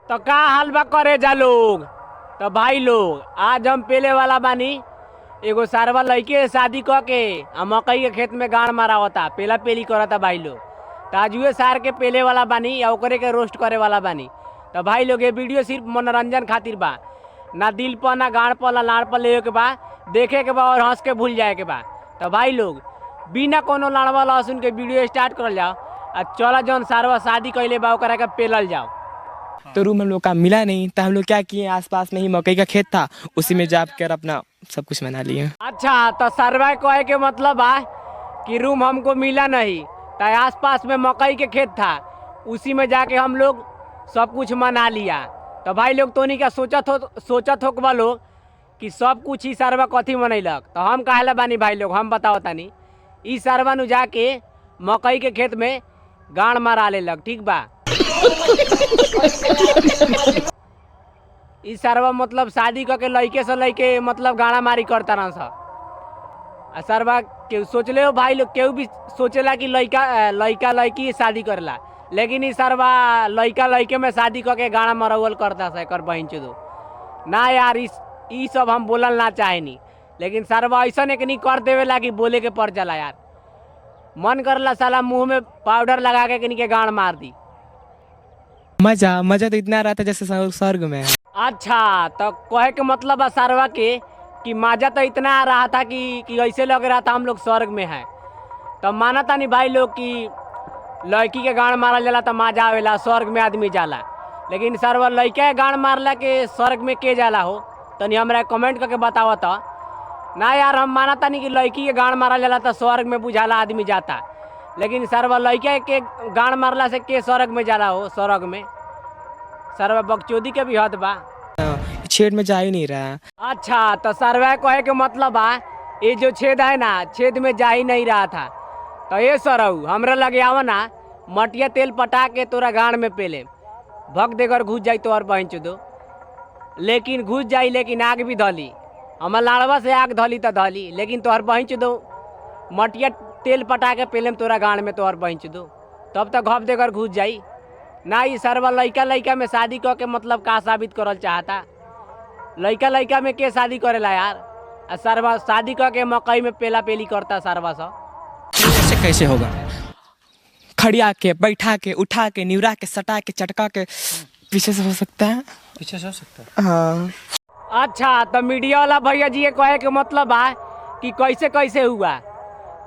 तो का हाल बा करे जा लोग। तो भाई लोग आज हम पेले वाला बानी। एगो सारवा लड़के शादी क के मकई के खेत में गाड़ मारावता, पेला पेली करता भाई लोग। तो आज उहे सार के पेले वाला बानी या ओकरे के रोस्ट करे वाला बानी। तो भाई लोग ये वीडियो सिर्फ मनोरंजन खातिर बा, ना दिल पर ना गाड़ पर ना लाड़ पर लेवे के बा, देखे के बा और हंस के भूल जाए के बा। तो भाई लोग बिना कोनो लाड़वा लहसुन के वीडियो स्टार्ट करल जाओ आ चला जौन सारवा शादी कैले बा ओकरा के पेलल जाओ। तो रूम हम लोग का मिला नहीं, तो हम लोग क्या किए, आसपास में ही मकई का खेत था, उसी में जाकर अपना सब कुछ बना लिए। अच्छा, तो सरवा कहे के मतलब है कि रूम हमको मिला नहीं, तो आसपास में मकई के खेत था, उसी में जाके हम लोग सब कुछ मना लिया। तो भाई लोग तोनी का सोचत हो बा लोग कि सब कुछ ही सरवा कथी मनैलक। तो हम काहेला बानी भाई लोग, हम बताओ तानी। ई सरवा नु जाके मकई के खेत में गाड़ मारा लेलक, ठीक बा। ई सरवा मतलब शादी करके लड़के से लड़के मतलब गाड़ा मारी करता ना सब। सरवा के सोचले हो भाई लोग, केहू भी सोचेला कि लड़का लड़की शादी करेला, लेकिन ई सरवा लड़का लड़के में शादी करके गाड़ा मरवल करता है कर बहन चो ना यार। ई सब हम बोलल ना चाहेनी, लेकिन सरवा ऐसा एक नहीं कर देवेला कि बोले के पड़ जाला यार। मन करला साला मुंह में पाउडर लगा के कनी के गाड़ मार दी। मजा तो इतना रहा था जैसे स्वर्ग में। अच्छा, तो कहे के मतलब है सरवा के कि मजा तो इतना आ रहा था कि ऐसे लग रहा था हम लोग स्वर्ग में हैं। तो मानता नहीं भाई लोग कि लड़की के गाड़ मारल जाला तो मजा आवेला, स्वर्ग में आदमी जाला। लेकिन सरवा लड़का के गाड़ मारला के स्वर्ग में के जाला हो, तनी हमरा कमेंट करके बतावा। तो ना यार, हम मानता नहीं कि लड़की के गाड़ मारल जाला तो स्वर्ग में बुझाला आदमी जाता, लेकिन सरवा लड़का के गाड़ मारला से के स्वर्ग में जाला हो। स्वर्ग में सरवा बकचोदी के भी हद बा, छेद में जा ही नहीं रहा। अच्छा, तो सरवा कहे के मतलब है ये जो छेद है ना, छेद में जा ही नहीं रहा था। तो ये सरऊ हमरा लगे आवा ना, मटिया तेल पटा के तोरा गाड़ में पेले भग देकर घुस जाई तो और बहन चुदो। लेकिन घुस जाई, लेकिन आग भी धली, हमार लाड़वा से आग धली तो धली, लेकिन तोहर बहन चुदो मटिया तेल पटा के पेले में तोरा गाड़ में तोहर बहन चुदो, तब तक घप देकर घुस जाई ना। ये सरवा लड़का में शादी करके मतलब का साबित करल चाहता। लड़का में के शादी करेला यार। सरवा शादी करके मकई में पेला पेली करता सरवा सब। ऐसे कैसे होगा? खड़िया के, बैठा के, उठा के, निवरा के, सटा के, चटका के पीछे से हो सकता है, पीछे से हो सकता है। हाँ। अच्छा, तो मीडिया वाला भैया जी ये कहे के मतलब है कि कैसे कैसे हुआ।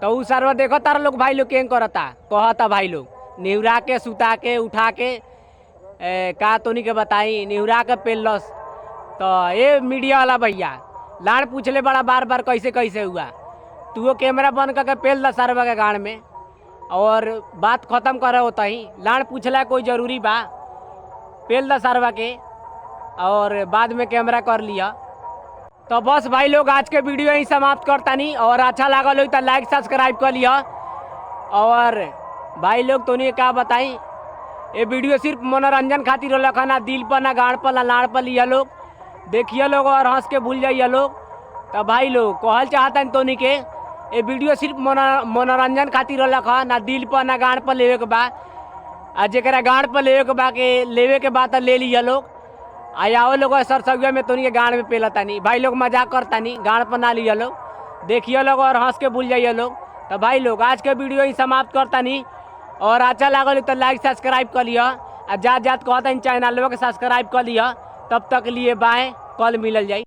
तो उ सरवा देखो तार लोग भाई लोग कें करता, कहता भाई लोग निवरा के, सुता के, उठा के का तोनी के बताई, निवरा के पेलस। तो ये मीडिया वाला भैया लाड़ पूछले बड़ा बार बार कैसे कैसे हुआ। तू वो कैमरा बंद करके पेल दा सरवा के गाड़ में और बात खत्म करे होता ही। लाड़ पूछला कोई जरूरी बा, पेल दा सरवा के और बाद में कैमरा कर लिया। तो बस भाई लोग आज के वीडियो ही समाप्त करता नहीं, और अच्छा लागल हो तो लाइक सब्सक्राइब कर लिया। और भाई लोग तो नहीं क्या बताई, ये वीडियो सिर्फ मनोरंजन खातिर रख, ना दिल पर ना गाड़ पर ना लाड़ पर लिया लोग, देखिए लोग और हंस के भूल जाइए लोग। तो भाई लोग कहल चाहता तो नहीं के ये वीडियो सिर्फ मनोरंजन खातिर रख, ना दिल पर ना गाड़ पर लेवे के बा। आ जरा गाड़ पर लेवे के बा के लेवे के बाद ले लिया लोग। आओ लोग सरसगुआ में तोनी के गाड़ में पेलता नहीं, भाई लोग मजाक करता नहीं, गाड़ पर ना लिया लोग, देखिए लोग और हंस के भूल जाइए लोग। तो भाई लोग आज के वीडियो ही समाप्त करता नहीं, और अच्छा लागल तो लाइक सब्सक्राइब कर लिया। जात कहता चैनल के सब्सक्राइब कर लिया। तब तक लिए बाय, कल मिलल जाई।